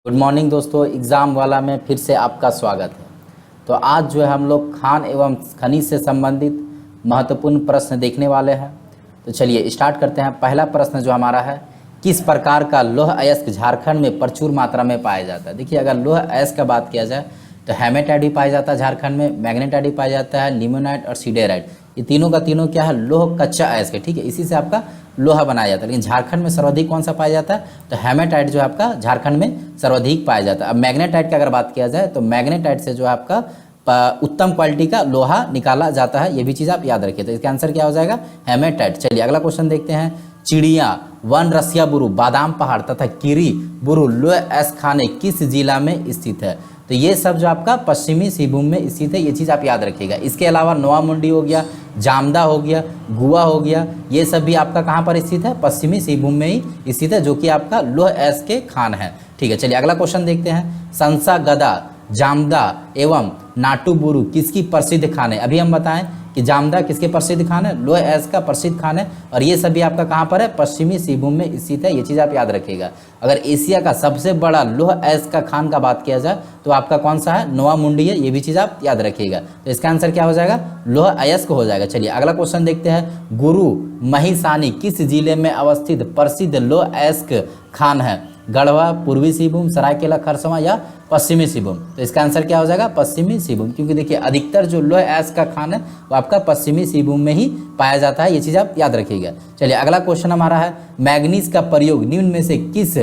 Good morning दोस्तों, exam वाला में फिर से आपका स्वागत है। तो आज जो है हम लोग खान एवं खनिज से संबंधित महत्वपूर्ण प्रश्न देखने वाले हैं। तो चलिए स्टार्ट करते हैं। पहला प्रश्न जो हमारा है, किस प्रकार का लौह अयस्क झारखंड में प्रचुर मात्रा में पाया जाता है। देखिए, अगर लौह अयस्क का बात किया जाए तो हेमेटाइट भी पाया जाता है झारखंड में, मैग्नेटाइट भी पाया जाता है, लिमोनाइट और सीडेराइट। ये तीनों का तीनों क्या है, लोह कच्चा अयस्क है। ठीक है, इसी से आपका लोहा बनाया जाता है। लेकिन झारखंड में सर्वाधिक कौन सा पाया जाता है, तो हेमेटाइट जो है आपका झारखंड में सर्वाधिक पाया जाता है। अब मैग्नेटाइट की अगर बात किया जाए तो मैग्नेटाइट से जो है आपका उत्तम क्वालिटी का लोहा निकाला जाता है। ये भी चीज़ आप याद रखिए। तो इसका आंसर क्या हो जाएगा, हेमेटाइट। चलिए अगला क्वेश्चन देखते हैं। चिड़िया, वन रसिया बुरु, बादाम पहाड़ तथा कीरी बुरु लौह अयस्क खाने किस जिला में स्थित है। तो ये सब जो आपका पश्चिमी सिंहभूम में स्थित है। ये चीज़ आप याद रखिएगा। इसके अलावा नोआमुंडी हो गया, जामदा हो गया, गुआ हो गया, ये सब भी आपका कहाँ पर स्थित है, पश्चिमी सिंहभूम में ही स्थित है, जो कि आपका लौह अयस्क के खान है। ठीक है, चलिए अगला क्वेश्चन देखते हैं। संसा गदा, जामदा एवं नाटुबुरु किसकी प्रसिद्ध खान है। अभी हम बताएं कि जामदा किसके प्रसिद्ध खान है, लौह अयस्क का प्रसिद्ध खान है। और ये सभी आपका कहाँ पर है, पश्चिमी सिंहभूम में स्थित है। ये चीज़ आप याद रखिएगा। अगर एशिया का सबसे बड़ा लौह अयस्क का खान का बात किया जाए तो आपका कौन सा है, नोआमुंडी है। ये भी चीज़ आप याद रखिएगा। तो इसका आंसर क्या हो जाएगा, लौह अयस्क हो जाएगा। चलिए अगला क्वेश्चन देखते हैं। गुरु महिसानी किस जिले में अवस्थित प्रसिद्ध लौह अयस्क खान है। गढ़वा, पूर्वी सिंहभूम, सरायकेला खरसावां या पश्चिमी सिंहभूम। तो इसका आंसर क्या हो जाएगा, पश्चिमी सिंहभूम। क्योंकि देखिए अधिकतर जो लौह अयस्क का खान है वो आपका पश्चिमी सिंहभूम में ही पाया जाता है। ये चीज़ आप याद रखिएगा। चलिए अगला क्वेश्चन हमारा है, मैग्नीज का प्रयोग निम्न में से किस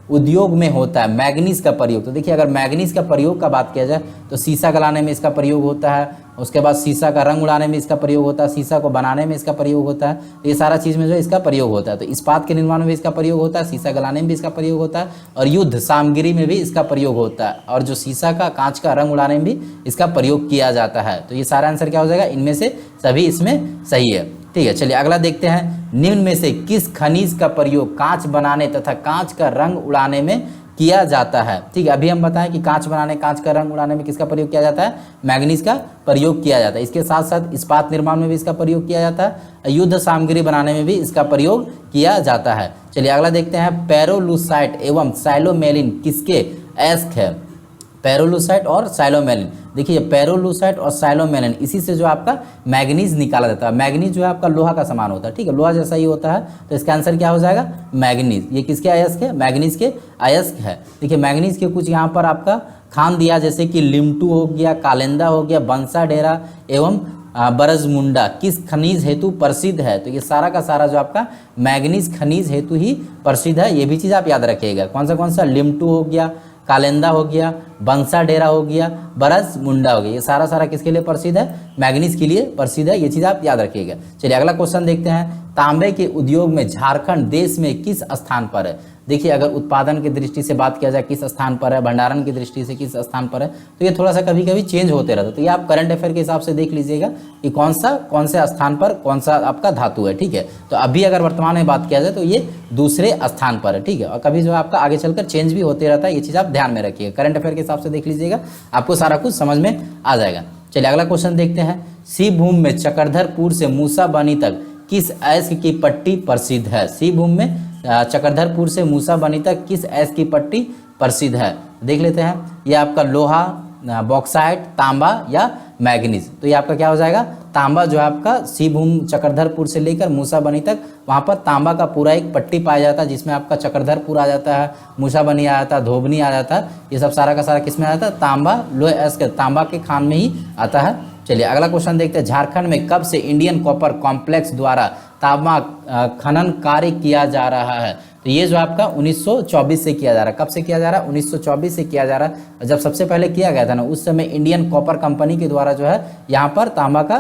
उद्योग में होता है। मैग्नीज का प्रयोग, तो देखिए अगर मैग्नीज का प्रयोग का बात किया जाए तो शीशा गलाने में इसका प्रयोग होता है। उसके बाद शीशा का रंग उड़ाने में इसका प्रयोग होता है, शीशा को बनाने में इसका प्रयोग होता है। तो ये सारा चीज़ में जो इसका प्रयोग होता है। तो इस्पात के निर्माण में भी इसका प्रयोग होता है, शीशा गलाने में भी इसका प्रयोग होता है, और युद्ध सामग्री में भी इसका प्रयोग होता है, और जो शीशा का कांच का रंग उड़ाने में भी इसका प्रयोग किया जाता है। तो ये सारा आंसर क्या हो जाएगा, इनमें से सभी इसमें सही है। ठीक है, चलिए अगला देखते हैं। निम्न में से किस खनिज का प्रयोग कांच बनाने तथा कांच का रंग उड़ाने में किया जाता है। ठीक है, अभी हम बताएं कि कांच बनाने, कांच का रंग उड़ाने में किसका प्रयोग किया जाता है, मैग्नीज का प्रयोग किया जाता है। इसके साथ साथ इस्पात निर्माण में भी इसका प्रयोग किया जाता है, युद्ध सामग्री बनाने में भी इसका प्रयोग किया जाता है। चलिए अगला देखते हैं। पेरोलुसाइट एवं साइलोमेलिन किसके अयस्क है। पेरोलुसाइट और साइलोमेलिन, देखिए पेरोलुसाइट और साइलोमेलिन, इसी से जो आपका मैग्नीज निकाला जाता है। मैग्नीज जो है आपका लोहा का समान होता है। ठीक है, लोहा जैसा ही होता है। तो इसका आंसर क्या हो जाएगा, मैग्नीज। ये किसके अयस्क है, मैग्नीज के अयस्क है। देखिए मैग्नीज के कुछ यहाँ पर आपका खान दिया, जैसे कि लिमटू हो गया, कालेंदा हो गया, बंसा डेरा एवं बरजमुंडा किस खनिज हेतु प्रसिद्ध है। तो ये सारा का सारा जो आपका मैग्नीज खनिज हेतु ही प्रसिद्ध है। ये भी चीज़ आप याद रखिएगा। कौन सा, लिमटू हो गया, कालेंदा हो गया, बंसा डेरा हो गया, बरस मुंडा हो गया। ये सारा किसके लिए प्रसिद्ध है, मैग्नीज के लिए प्रसिद्ध है। ये चीज़ आप याद रखिएगा। चलिए अगला क्वेश्चन देखते हैं। तांबे के उद्योग में झारखंड देश में किस स्थान पर है। देखिए अगर उत्पादन की दृष्टि से बात किया जाए किस स्थान पर है, भंडारण की दृष्टि से किस स्थान पर है, तो ये थोड़ा सा कभी कभी चेंज होते रहता है। तो ये आप करंट अफेयर के हिसाब से देख लीजिएगा कि कौन से स्थान पर कौन सा आपका धातु है। ठीक है, तो अभी अगर वर्तमान में बात किया जाए तो ये दूसरे स्थान पर है। ठीक है, और कभी जो आपका आगे चलकर चेंज भी होते रहता है। ये चीज़ आप ध्यान में रखिएगा। करंट अफेयर के हिसाब से देख लीजिएगा, आपको सारा कुछ समझ में आ जाएगा। चलिए अगला क्वेश्चन देखते हैं। सिंहभूम में चक्रधरपुर से मूसाबनी तक किस अयस्क की पट्टी प्रसिद्ध है। सिंहभूम में चक्रधरपुर से मूसाबनी तक किस अयस्क की पट्टी प्रसिद्ध है, देख लेते हैं। ये आपका लोहा, बॉक्साइट, तांबा या मैग्नीज। तो ये आपका क्या हो जाएगा, तांबा जो है आपका सिंहभूम चक्रधरपुर से लेकर मूसाबनी तक, वहाँ पर तांबा का पूरा एक पट्टी पाया जाता है, जिसमें आपका चक्रधरपुर आ जाता है, मूसाबनी आ जाता है, धोबनी आ जाता है। ये सब सारा का सारा किस में आ जाता है, तांबा लौह अयस्क, तांबा के खान में ही आता है। चलिए अगला क्वेश्चन देखते हैं। झारखंड में कब से इंडियन कॉपर कॉम्प्लेक्स द्वारा तांबा खनन कार्य किया जा रहा है। तो ये जो आपका 1924 से किया जा रहा है। कब से किया जा रहा है, 1924 से किया जा रहा है। जब सबसे पहले किया गया था ना, उस समय इंडियन कॉपर कंपनी के द्वारा जो है यहाँ पर तांबा का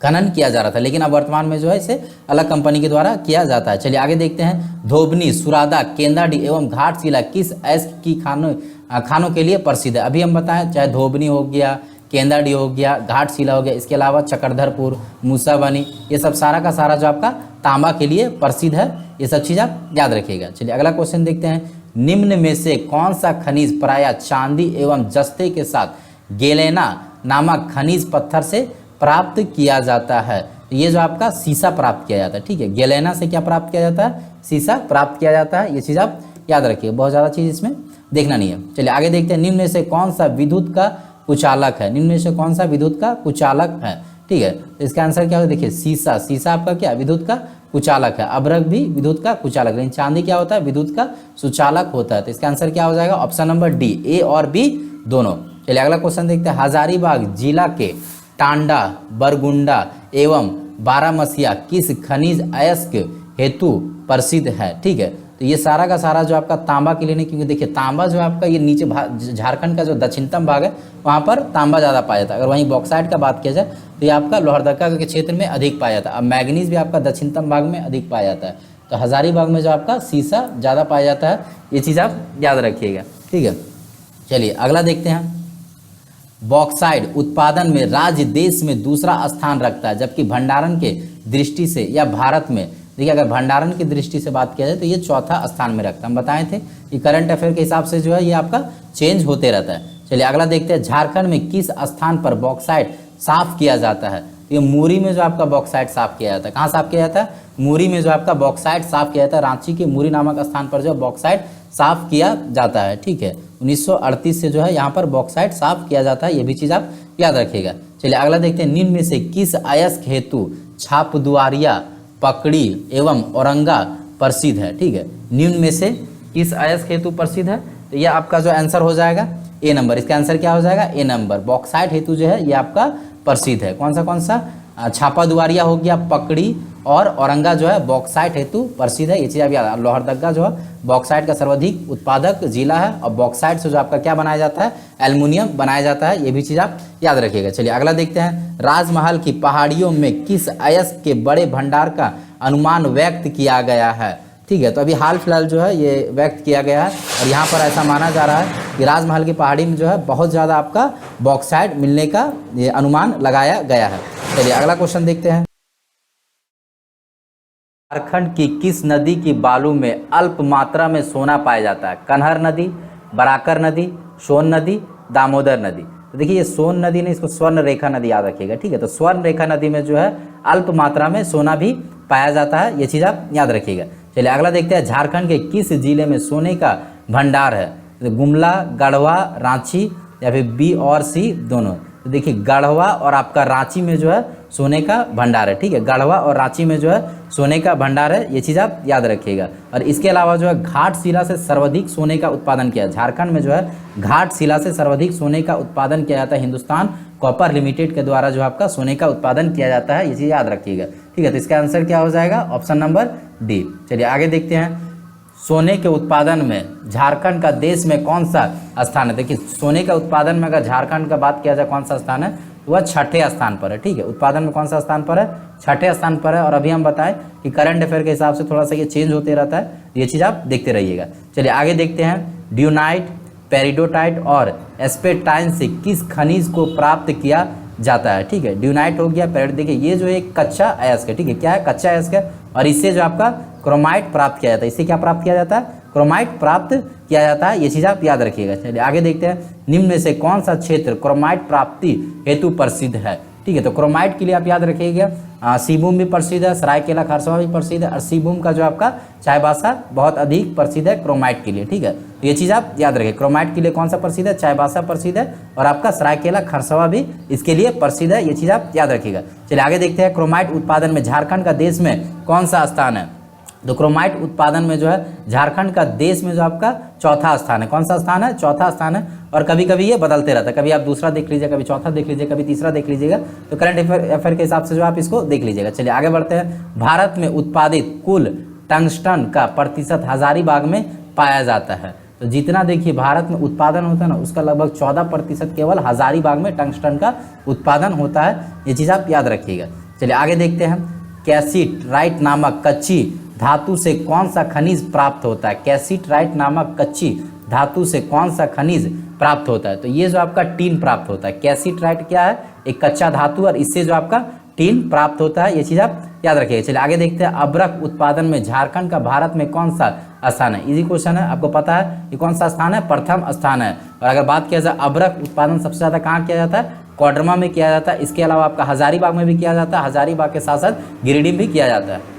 खनन किया जा रहा था। लेकिन अब वर्तमान में जो है इसे अलग कंपनी के द्वारा किया जाता है। चलिए आगे देखते हैं। धोबनी, सुरादा, केंदाडी एवं घाटशिला किस अयस्क की खानों के लिए प्रसिद्ध है। अभी हम बताएं, चाहे धोबनी हो गया, केंदाडी हो गया, घाटशिला हो गया, इसके अलावा चक्रधरपुर, मूसाबनी, ये सब सारा का सारा जो आपका तांबा के लिए प्रसिद्ध है। ये सब चीज़ आप याद रखिएगा। चलिए अगला क्वेश्चन देखते हैं। निम्न में से कौन सा खनिज प्रायः चांदी एवं जस्ते के साथ गेलेना नामक खनिज पत्थर से प्राप्त किया जाता है। ये जो आपका शीशा प्राप्त किया जाता है। ठीक है, गेलेना से क्या प्राप्त किया जाता है, शीशा प्राप्त किया जाता है। ये चीज़ आप याद रखिए, बहुत ज़्यादा चीज़ इसमें देखना नहीं है। चलिए आगे देखते हैं, निम्न में से कौन सा विद्युत का कुचालक है, निम्न में से कौन सा विद्युत का कुचालक है, ठीक है। तो इसका आंसर क्या होगा, देखिए शीशा, शीशा आपका क्या विद्युत का कुचालक है, अभ्रक भी विद्युत का कुचालक, लेकिन चांदी क्या होता है, विद्युत का सुचालक होता है। तो इसका आंसर क्या हो जाएगा, ऑप्शन नंबर डी, ए और बी दोनों। चलिए अगला क्वेश्चन देखते हैं, हजारीबाग जिला के टांडा, बरगुंडा एवं बारामसिया किस खनिज अयस्क हेतु प्रसिद्ध है, ठीक है। तो ये सारा का सारा जो आपका तांबा के लिए नहीं, क्योंकि देखिए तांबा जो आपका ये नीचे झारखंड का जो दक्षिणतम भाग है वहाँ पर तांबा ज़्यादा पाया जाता है। अगर वहीं बॉक्साइट का बात किया जाए तो ये आपका लोहरदगा के क्षेत्र में अधिक पाया जाता है। अब मैग्नीज भी आपका दक्षिणतम भाग में अधिक पाया जाता है। तो हजारीबाग में जो आपका शीशा ज़्यादा पाया जाता है, ये चीज़ आप याद रखिएगा, ठीक है। चलिए अगला देखते हैं, बॉक्साइट उत्पादन में राज्य देश में दूसरा स्थान रखता है, जबकि भंडारण के दृष्टि से या भारत में, देखिए अगर भंडारण की दृष्टि से बात किया जाए तो ये चौथा स्थान में रखता है। हम बताए थे कि करंट अफेयर के हिसाब से जो है ये आपका चेंज होते रहता है। चलिए अगला देखते हैं, झारखंड में किस स्थान पर बॉक्साइट साफ किया जाता है। तो ये मूरी में जो आपका बॉक्साइट साफ किया जाता है, कहाँ साफ किया जाता है, मूरी में जो आपका बॉक्साइट साफ किया जाता है। रांची के मूरी नामक स्थान पर जो बॉक्साइट साफ किया जाता है, ठीक है। 1938 से जो है यहाँ पर बॉक्साइट साफ किया जाता है, ये भी चीज़ आप याद रखिएगा। चलिए अगला देखते हैं, निम्न में से किस अयस्क हेतु छापदुआरिया, पकड़ी एवं औरंगा प्रसिद्ध है, ठीक है। निम्न में से किस अयस्क हेतु प्रसिद्ध है, तो ये आपका जो आंसर हो जाएगा ए नंबर। इसका आंसर क्या हो जाएगा, ए नंबर। बॉक्साइट हेतु जो है ये आपका प्रसिद्ध है। कौन सा छापा दुआरिया हो गया, पकड़ी और औरंगा जो है बॉक्साइट हेतु प्रसिद्ध है, ये चीज़ आप याद। लोहरदगा जो है बॉक्साइट का सर्वाधिक उत्पादक जिला है और बॉक्साइट से जो आपका क्या बनाया जाता है, एल्युमिनियम बनाया जाता है, ये भी चीज़ आप याद रखिएगा। चलिए अगला देखते हैं, राजमहल की पहाड़ियों में किस अयस्क के बड़े भंडार का अनुमान व्यक्त किया गया है, ठीक है। तो अभी हाल फिलहाल जो है ये व्यक्त किया गया है और यहाँ पर ऐसा माना जा रहा है कि राजमहल की पहाड़ी में जो है बहुत ज़्यादा आपका बॉक्साइट मिलने का ये अनुमान लगाया गया है। चलिए अगला क्वेश्चन देखते हैं, झारखंड की किस नदी की बालू में अल्प मात्रा में सोना पाया जाता है। कन्हर नदी, बराकर नदी, सोन नदी, दामोदर नदी। तो देखिए ये सोन नदी ने, इसको स्वर्ण रेखा नदी याद रखिएगा, ठीक है। तो स्वर्ण रेखा नदी में जो है अल्प मात्रा में सोना भी पाया जाता है, ये चीज़ आप याद रखिएगा। चलिए अगला देखते हैं, झारखंड के किस जिले में सोने का भंडार है। तो गुमला, गढ़वा, रांची या फिर बी और सी दोनों। तो देखिए गढ़वा और आपका रांची में जो है सोने का भंडार है, ठीक है। गढ़वा और रांची में जो है सोने का भंडार है, ये चीज़ आप याद रखिएगा। और इसके अलावा जो है घाटशिला से सर्वाधिक सोने का उत्पादन किया, झारखंड में जो है घाटशिला से सर्वाधिक सोने का उत्पादन किया जाता है। हिंदुस्तान कॉपर लिमिटेड के द्वारा जो आपका सोने का उत्पादन किया जाता है, ये चीज़ याद रखिएगा, ठीक है। तो इसका आंसर क्या हो जाएगा, ऑप्शन नंबर डी। चलिए आगे देखते हैं, सोने के उत्पादन में झारखंड का देश में कौन सा स्थान है। देखिए सोने का उत्पादन में अगर झारखंड का बात किया जाए कौन सा स्थान है, तो वह छठे स्थान पर है, ठीक है। उत्पादन में कौन सा स्थान पर है, छठे स्थान पर है। और अभी हम बताएं कि करंट अफेयर के हिसाब से थोड़ा सा ये चेंज होते रहता है, ये चीज़ आप देखते रहिएगा। चलिए आगे देखते हैं, ड्यूनाइट, पेरिडोटाइट और एस्पेटाइन से किस खनिज को प्राप्त किया जाता है, ठीक है। ड्यूनाइट हो गया, पेरिड, देखिए ये जो एक कच्चा अयस्क है, ठीक है, क्या है, कच्चा अयस्क है। और इससे जो आपका क्रोमाइट प्राप्त किया जाता है, इससे क्या प्राप्त किया जाता है, क्रोमाइट प्राप्त किया जाता है, ये चीज़ आप याद रखिएगा। चलिए आगे देखते हैं, निम्न में से कौन सा क्षेत्र क्रोमाइट प्राप्ति हेतु प्रसिद्ध है, ठीक है। तो क्रोमाइट के लिए आप याद रखिएगा सिंहभूम भी प्रसिद्ध है, सरायकेला खरसावां भी प्रसिद्ध है और सिंहभूम का जो आपका चाईबासा बहुत अधिक प्रसिद्ध है क्रोमाइट के लिए, ठीक है। तो ये चीज़ आप याद रखिए, क्रोमाइट के लिए कौन सा प्रसिद्ध है, चाईबासा प्रसिद्ध है और आपका सरायकेला खरसावां भी इसके लिए प्रसिद्ध है, ये चीज़ आप याद रखिएगा। चलिए आगे देखते हैं, क्रोमाइट उत्पादन में झारखंड का देश में कौन सा स्थान है। तो क्रोमाइट उत्पादन में जो है झारखंड का देश में जो आपका चौथा स्थान है। कौन सा स्थान है, चौथा स्थान है। और कभी कभी ये बदलते रहता है, कभी आप दूसरा देख लीजिए, कभी चौथा देख लीजिए, कभी तीसरा देख लीजिएगा। तो करंट अफेयर के हिसाब से जो आप इसको देख लीजिएगा। चलिए आगे बढ़ते हैं, भारत में उत्पादित कुल टंगस्टन का प्रतिशत हजारीबाग में पाया जाता है। तो जितना देखिए भारत में उत्पादन होता है ना, उसका लगभग 14% केवल हजारीबाग में टंगस्टन का उत्पादन होता है, ये चीज़ आप याद रखिएगा। चलिए आगे देखते हैं, कैल्साइट नामक कच्ची धातु से कौन सा खनिज प्राप्त होता है। कैल्साइट नामक कच्ची धातु से कौन सा खनिज प्राप्त होता है। तो ये जो आपका टीन प्राप्त होता है। कैल्साइट क्या है, एक कच्चा धातु और इससे जो आपका टीन प्राप्त होता है, ये चीज़ आप याद रखिएगा। चलिए आगे देखते हैं, अभ्रक उत्पादन में झारखंड का भारत में कौन सा स्थान है। इजी क्वेश्चन है, आपको पता है कि कौन सा स्थान है, प्रथम स्थान है। और अगर बात किया जाए अभ्रक उत्पादन सबसे ज़्यादा कहाँ किया जाता है, कोडरमा में किया जाता है। इसके अलावा आपका हजारीबाग में भी किया जाता है, हजारीबाग के साथ साथ गिरिडीह भी किया जाता है।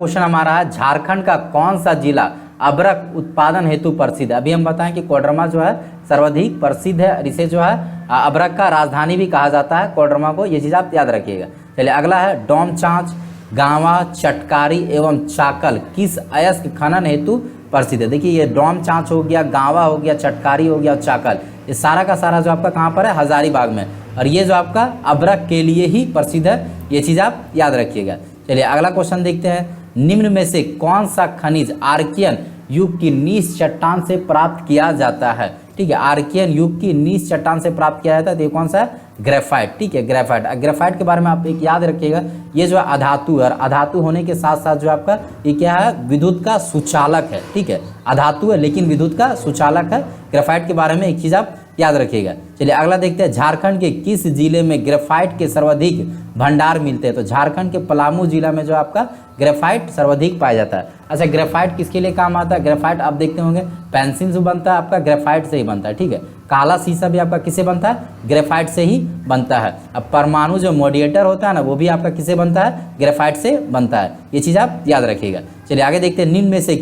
क्वेश्चन हमारा है झारखंड का कौन सा जिला अबरक उत्पादन हेतु प्रसिद्ध है। अभी हम बताएं कि कोडरमा जो है सर्वाधिक प्रसिद्ध है और इसे जो है अबरक का राजधानी भी कहा जाता है कोडरमा को, ये चीज़ आप याद रखिएगा। चलिए अगला है डोमचांच, गांवा, चटकारी एवं चाकल किस अयस्क खनन हेतु प्रसिद्ध है। देखिए ये डोमचांच हो गया, गांवा हो गया, चटकारी हो गया, चाकल, ये सारा का सारा जो आपका कहाँ पर है, हजारीबाग में, और ये जो आपका अबरक के लिए ही प्रसिद्ध है, ये चीज़ आप याद रखिएगा। चलिए अगला क्वेश्चन देखते हैं, निम्न में से कौन सा खनिज आर्कियन युग की नीच चट्टान से प्राप्त किया जाता है। ठीक है, आर्कियन युग की नीच चट्टान से प्राप्त किया जाता है, तो ये कौन सा है, ग्रेफाइट। ठीक है, ग्रेफाइट। ग्रेफाइट के बारे में आप एक याद रखिएगा, ये जो है अधातु है, और अधातु होने के साथ साथ जो आपका ये क्या है, विद्युत का सुचालक है। ठीक है, अधातु है लेकिन विद्युत का सुचालक है। ग्रेफाइट के बारे में एक चीज़ आप याद रखिएगा। चलिए अगला देखते हैं, झारखंड के किस जिले में ग्रेफाइट के सर्वाधिक भंडार मिलते हैं। तो झारखंड के पलामू जिला में जो आपका ग्रेफाइट सर्वाधिक पाया जाता है। अच्छा, ग्रेफाइट किसके लिए काम आता है, ग्रेफाइट आप देखते होंगे पेंसिल जो बनता है आपका ग्रेफाइट से ही बनता है। ठीक है, काला शीशा भी आपका किससे बनता है, ग्रेफाइट से ही बनता है। अब परमाणु जो मॉड्यूलेटर होता है ना, वो भी आपका किससे बनता है, ग्रेफाइट से बनता है, ये चीज़ आप याद रखिएगा। चलिए आगे देखते हैं, निम्न में से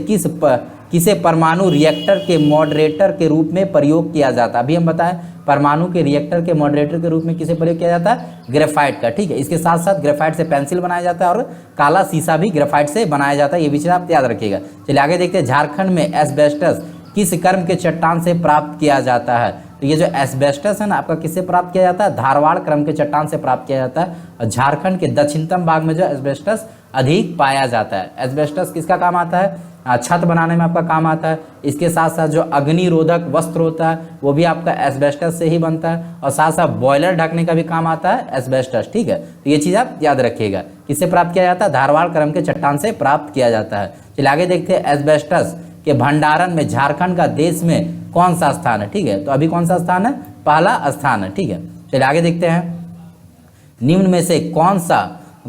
किसे परमाणु रिएक्टर के मॉडरेटर के रूप में प्रयोग किया जाता है। अभी हम बताएं परमाणु के रिएक्टर के मॉडरेटर के रूप में किसे प्रयोग किया जाता है, ग्रेफाइट का। ठीक है, इसके साथ साथ ग्रेफाइट से पेंसिल बनाया जाता है और काला शीशा भी ग्रेफाइट से बनाया जाता है, ये भी चीज़ आप याद रखिएगा। चलिए आगे देखते हैं, झारखंड में एस्बेस्टस किस कर्म के चट्टान से प्राप्त किया जाता है। तो ये जो एस्बेस्टस है ना आपका किससे प्राप्त किया जाता है, धारवाड़ क्रम के चट्टान से प्राप्त किया जाता है, और झारखंड के दक्षिणतम भाग में जो एस्बेस्टस अधिक पाया जाता है। एस्बेस्टस किसका काम आता है, छत बनाने में आपका काम आता है। इसके साथ साथ जो अग्निरोधक वस्त्र होता है वो भी आपका एस्बेस्टस से ही बनता है, और साथ साथ बॉयलर ढकने का भी काम आता है एस्बेस्टस। ठीक है, तो ये चीज़ आप याद रखिएगा, किससे प्राप्त किया जाता है, धारवाड़ क्रम के चट्टान से प्राप्त किया जाता है। चलिए आगे देखते हैं, एस्बेस्टस के भंडारण में झारखंड का देश में कौन सा स्थान है। ठीक है, तो अभी कौन सा स्थान है, पहला स्थान है। ठीक है, चलिए आगे देखते हैं, निम्न में से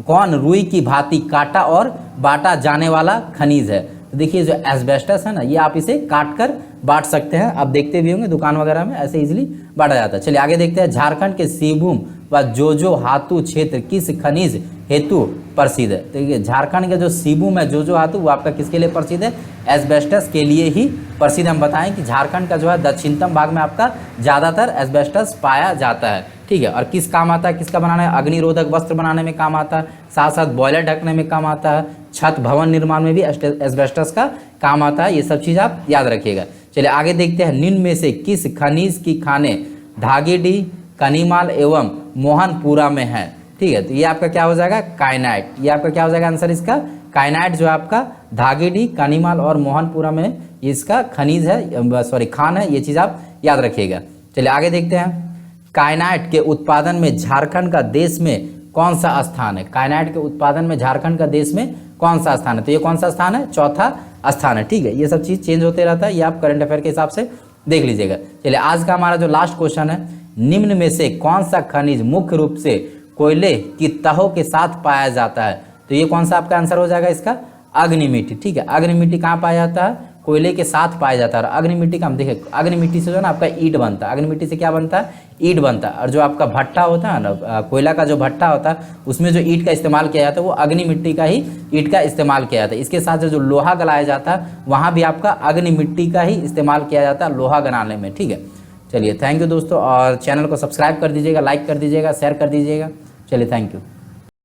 कौन रुई की भांति काटा और बांटा जाने वाला खनिज है। तो देखिए जो एस्बेस्टस है ना, ये आप इसे काट कर बांट सकते हैं, आप देखते भी होंगे दुकान वगैरह में ऐसे इजीली बांटा जाता है। चलिए आगे देखते हैं, झारखंड के सिंहभूम व जोजो हातू क्षेत्र किस खनिज हेतु प्रसिद्ध है। देखिए झारखंड का जो सिंहभूम है, जोजो हातू, वो आपका किसके लिए प्रसिद्ध है, एस्बेस्टस के लिए ही प्रसिद्ध। हम बताएं कि झारखंड का जो है दक्षिणतम भाग में आपका ज़्यादातर एस्बेस्टस पाया जाता है। ठीक है, और किस काम आता है, किसका बनाना है, अग्निरोधक वस्त्र बनाने में काम आता है, साथ साथ बॉयलर ढकने में काम आता है, छत भवन निर्माण में भी एस्बेस्टस का काम आता है। ये सब चीज़ आप याद रखिएगा। चलिए आगे देखते हैं, निम्न में से किस खनिज की खाने धागेडीह, कनीमाल एवं मोहनपुरा में है। ठीक है, तो ये आपका क्या हो जाएगा, काइनाइट। ये आपका क्या हो जाएगा आंसर इसका, काइनाइट जो आपका धागेडीह, कनीमाल और मोहनपुरा में इसका खनिज है, सॉरी खान है, ये चीज़ आप याद रखिएगा। चलिए आगे देखते हैं, काइनाइट के उत्पादन में झारखंड का देश में कौन सा स्थान है। काइनाइट के उत्पादन में झारखंड का देश में कौन सा स्थान है, तो ये कौन सा स्थान है, चौथा स्थान है। ठीक है, ये सब चीज़ चेंज होते रहता है, ये आप करंट अफेयर के हिसाब से देख लीजिएगा। चलिए आज का हमारा जो लास्ट क्वेश्चन है, निम्न में से कौन सा खनिज मुख्य रूप से कोयले की तहों के साथ पाया जाता है। तो ये कौन सा आपका आंसर हो जाएगा इसका, अग्निमिट्टी। ठीक है, अग्निमिट्टी कहाँ पाया जाता है, कोयले के साथ पाया जाता है। अग्निमिट्टी का हम देखें, अग्निमिट्टी से जो है ना आपका ईंट बनता है, अग्निमिट्टी से क्या बनता है, ईंट बनता है। और जो आपका भट्टा होता है ना, कोयला का जो भट्टा होता है, उसमें जो ईंट का इस्तेमाल किया जाता है वो अग्निमिट्टी का ही ईंट का इस्तेमाल किया जाता है। इसके साथ जो लोहा गलाया जाता है वहाँ भी आपका अग्निमिट्टी का ही इस्तेमाल किया जाता है लोहा गलाने में। ठीक है, चलिए थैंक यू दोस्तों, और चैनल को सब्सक्राइब कर दीजिएगा, लाइक कर दीजिएगा, शेयर कर दीजिएगा। चलिए थैंक यू।